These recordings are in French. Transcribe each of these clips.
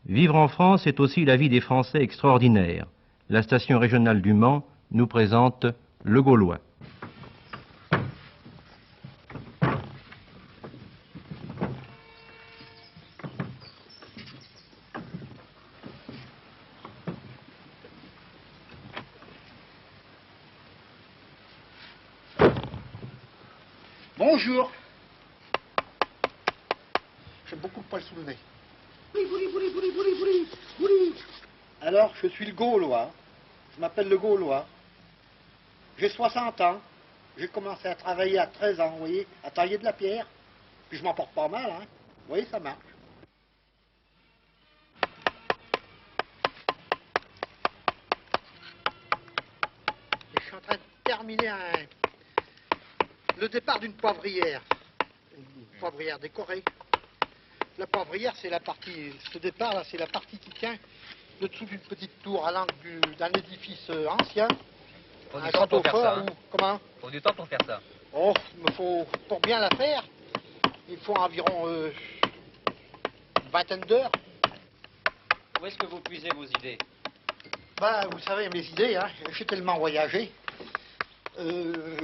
Vivre en France est aussi la vie des Français extraordinaire. La station régionale du Mans nous présente Le Gaulois. Bonjour. J'ai beaucoup de poils sous le nez. Alors, je suis le Gaulois. Je m'appelle le Gaulois. J'ai 60 ans. J'ai commencé à travailler à 13 ans, vous voyez, à tailler de la pierre. Puis je m'en porte pas mal, hein. Vous voyez, ça marche. Et je suis en train de terminer le départ d'une poivrière. Une poivrière décorée. La poivrière, c'est la partie, ce départ-là, c'est la partie qui tient le dessous d'une petite tour à l'angle d'un édifice ancien. Faut Un du temps château pour faire fort ça. Hein. ou comment? Faut du temps pour faire ça. Oh, il me faut, pour bien la faire, il faut environ une vingtaine d'heures. Où est-ce que vous puisez vos idées? Ben, vous savez, mes idées, hein, j'ai tellement voyagé.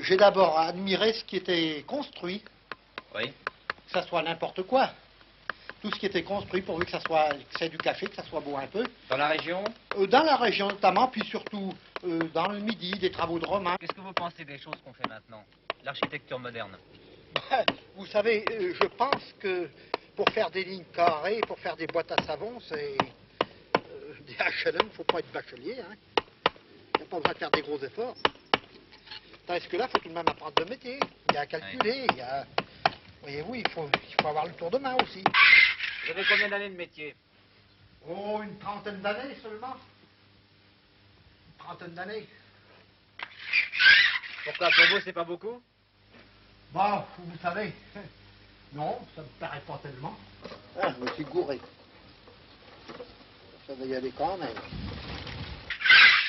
J'ai d'abord admiré ce qui était construit. Oui. Que ça soit n'importe quoi. Tout ce qui était construit, pourvu que ça soit, que c'est du café, que ça soit beau un peu. Dans la région? Dans la région notamment, puis surtout dans le Midi, des travaux de romains. Qu'est-ce que vous pensez des choses qu'on fait maintenant? L'architecture moderne. Ben, vous savez, je pense que pour faire des lignes carrées, pour faire des boîtes à savon, c'est des HLM, il ne faut pas être bachelier. Hein. Il n'y a pas besoin de faire des gros efforts. Tandis que là, il faut tout de même apprendre le métier. Il y a à calculer, il y a... Voyez-vous, il faut avoir le tour de main aussi. Vous avez combien d'années de métier? Oh, une trentaine d'années seulement. Une trentaine d'années. Pourquoi pour vous c'est pas beaucoup? Bon, vous savez, non, ça me paraît pas tellement. Ah, je me suis gouré. Ça va y aller quand même.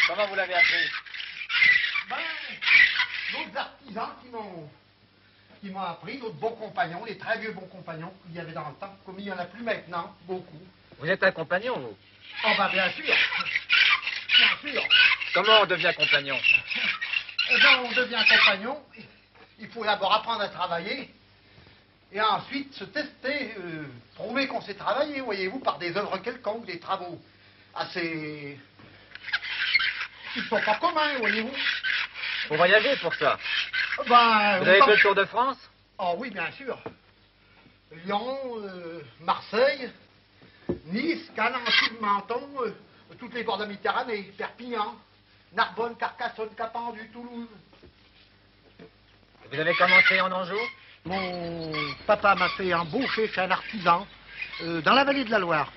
Comment vous l'avez appris? Ben, d'autres artisans qui m'ont appris, d'autres bons compagnons, des très vieux bons compagnons qu'il y avait dans le temps, comme il n'y en a plus maintenant, beaucoup. Vous êtes un compagnon, vous? Oh ben bien sûr, bien sûr. Comment on devient compagnon? Eh ben on devient compagnon, il faut d'abord apprendre à travailler, et ensuite se tester, prouver qu'on sait travailler, voyez-vous, par des œuvres quelconques, des travaux assez... qui ne sont pas communs, voyez-vous. Faut voyager pour ça. Ben, Vous avez fait le Tour de France? Oh oui, bien sûr. Lyon, Marseille, Nice, Cannes, Antibes, Menton, toutes les bords de la Méditerranée, Perpignan, Narbonne, Carcassonne, Capendu, Toulouse. Vous avez commencé en Anjou? Mon papa m'a fait embaucher chez un artisan dans la vallée de la Loire,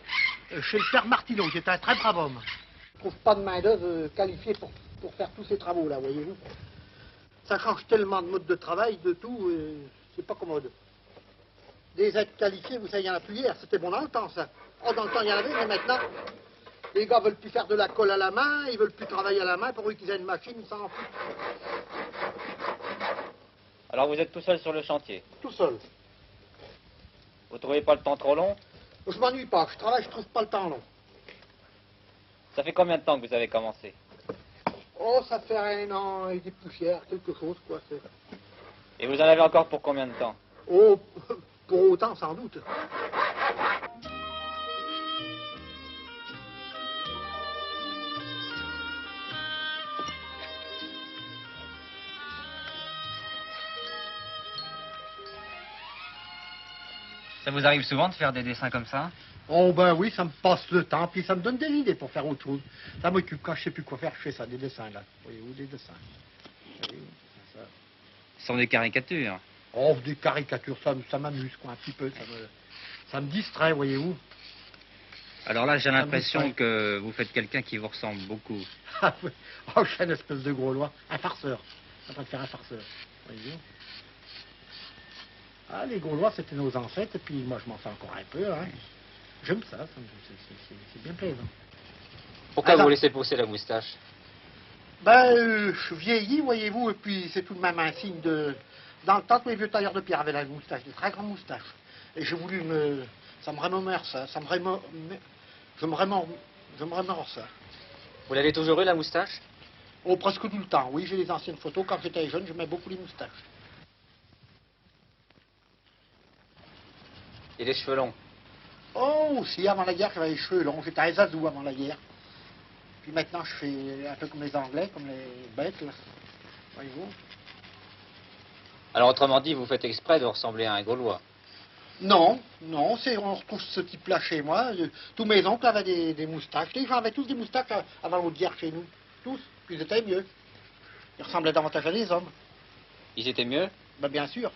chez le père Martineau, qui était un très brave homme. Je ne trouve pas de main-d'œuvre qualifiée pour faire tous ces travaux-là, voyez-vous. Ça change tellement de mode de travail, de tout, c'est pas commode. Des aides qualifiées, vous savez, il y en a plus hier, c'était bon dans le temps, ça. Oh, dans le temps, il y en avait, mais maintenant, les gars veulent plus faire de la colle à la main, ils veulent plus travailler à la main, pour eux qu'ils aient une machine, ils s'en foutent. Alors vous êtes tout seul sur le chantier? Tout seul. Vous trouvez pas le temps trop long? Je m'ennuie pas, je travaille, je trouve pas le temps long. Ça fait combien de temps que vous avez commencé? Oh, ça fait 1 an et des poussières, quelque chose, quoi. Et vous en avez encore pour combien de temps? Oh, pour autant, sans doute. Ça vous arrive souvent de faire des dessins comme ça? Oh ben oui, ça me passe le temps, puis ça me donne des idées pour faire autre chose. Ça m'occupe, quand je sais plus quoi faire, je fais ça, des dessins là. Voyez-vous, des dessins. Voyez-vous, ça. Ce sont des caricatures. Oh, des caricatures, ça m'amuse, quoi, un petit peu, ça me distrait, voyez-vous. Alors là, j'ai Ça me l'impression distrait. que vous faites quelqu'un qui vous ressemble beaucoup. Ah, oui. Oh, je suis une espèce de Gaulois, un farceur. Je préfère un farceur, voyez-vous. Ah, les Gaulois, c'était nos ancêtres, et puis moi, je m'en fais encore un peu, hein. J'aime ça, c'est bien plaisant. Pourquoi Alors, vous laissez pousser la moustache? Ben, je vieillis, voyez-vous, et puis c'est tout de même un signe de... Dans le temps, tous les vieux tailleurs de pierre avaient la moustache, des très grandes moustaches. Et j'ai voulu ça me remémore ça, J'aimerais mort ça. Vous l'avez toujours eu, la moustache? Oh, presque tout le temps, oui, j'ai les anciennes photos. Quand j'étais jeune, j'aimais beaucoup les moustaches. Et les cheveux longs? Oh, si, avant la guerre, j'avais les cheveux longs. J'étais à Zazou avant la guerre. Puis maintenant, je fais un peu comme les Anglais, comme les bêtes, là. Voyez-vous? Alors, autrement dit, vous faites exprès de ressembler à un Gaulois? Non, non, on retrouve ce type-là chez moi. Tous mes oncles avaient des moustaches. Les gens avaient tous des moustaches avant l'autre guerre chez nous. Tous. Puis ils étaient mieux. Ils ressemblaient davantage à des hommes. Ils étaient mieux? Ben, bien sûr.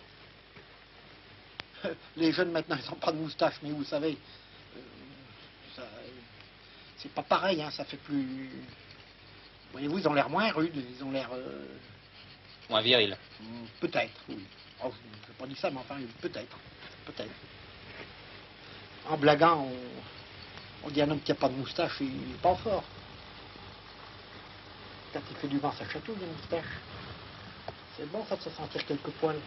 Les jeunes maintenant, ils n'ont pas de moustache, mais vous savez, c'est pas pareil, hein, ça fait plus... Voyez-vous, ils ont l'air moins rudes, ils ont l'air... Moins viril? Peut-être, oui. Oh, je n'ai pas dit ça, mais enfin, peut-être. Peut-être. En blaguant, on dit à un homme qui n'a pas de moustache, il n'est pas fort. Quand il fait du vent, ça chatouille, les moustaches. C'est bon, ça, de se sentir quelques poils.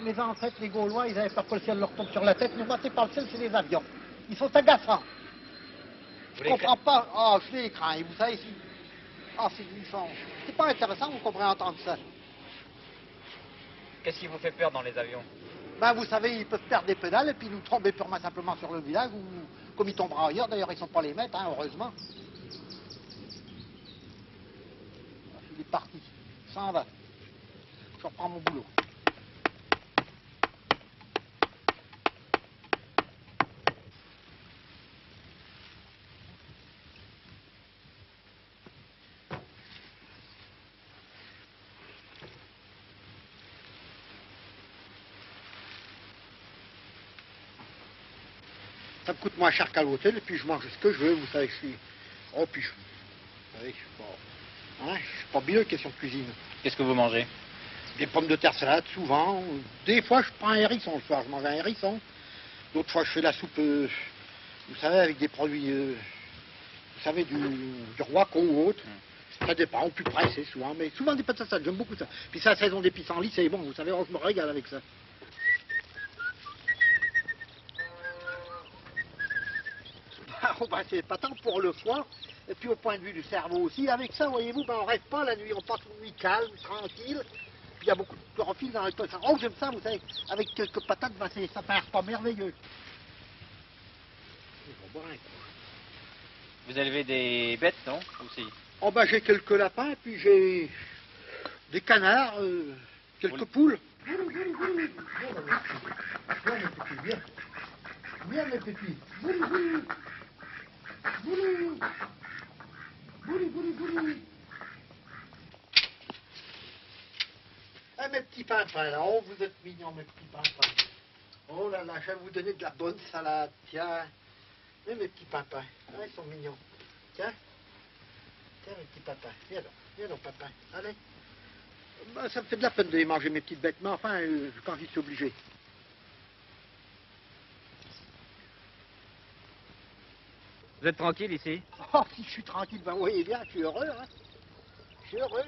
Les ancêtres, les Gaulois, ils avaient peur que le ciel leur tombe sur la tête. Mais moi, c'est pas le ciel, c'est les avions. Ils sont agaçants. Je comprends pas. Ah, je les crains. Et vous savez, c'est pas intéressant, vous comprenez entendre ça. Qu'est-ce qui vous fait peur dans les avions? Ben, vous savez, ils peuvent perdre des pédales et puis nous tomber purement simplement sur le village ou comme ils tombera ailleurs. D'ailleurs, ils sont pas les maîtres, hein, heureusement. Il est parti. Il s'en va. Je reprends mon boulot. Ça me coûte moins cher qu'à l'hôtel, et puis je mange ce que je veux, vous savez, je suis... Oh, puis vous savez, je suis pas... Hein, je suis pas bien, question de cuisine. Qu'est-ce que vous mangez? Des pommes de terre salade, souvent. Des fois, je prends un hérisson le soir, je mange un hérisson. D'autres fois, je fais la soupe, vous savez, avec des produits, vous savez, du roico ou autre. Ça dépend, au plus près, c'est souvent, mais souvent des pâtes à salade, j'aime beaucoup ça. Puis ça, la saison des pissenlits, c'est bon, vous savez, oh, je me régale avec ça. Oh, ben, c'est pas tant pour le foie, et puis au point de vue du cerveau aussi. Avec ça, voyez-vous, ben, on rêve pas la nuit, on passe une nuit calme, tranquille. Puis il y a beaucoup de chlorophylle dans les toits. Oh, j'aime ça, vous savez, avec quelques patates, ben, ça fait un repas merveilleux. Vous élevez des bêtes, non? Aussi? Oh, ben, j'ai quelques lapins, puis j'ai des canards, quelques poules. Viens, mes petits, viens. Viens, mes petits. Bouli. Ah, mes petits pimpins, là. Oh, vous êtes mignons, mes petits pimpins. Oh là là, je vais vous donner de la bonne salade. Tiens. Mais mes petits pimpins. Ah, ils sont mignons. Tiens. Tiens, mes petits pimpins. Viens donc, pimpin. Allez. Ben, ça me fait de la peine de les manger, mes petites bêtes, mais enfin, quand j'y suis obligé. Vous êtes tranquille ici? Oh, si je suis tranquille, ben vous voyez bien, je suis heureux, hein. Je suis heureux.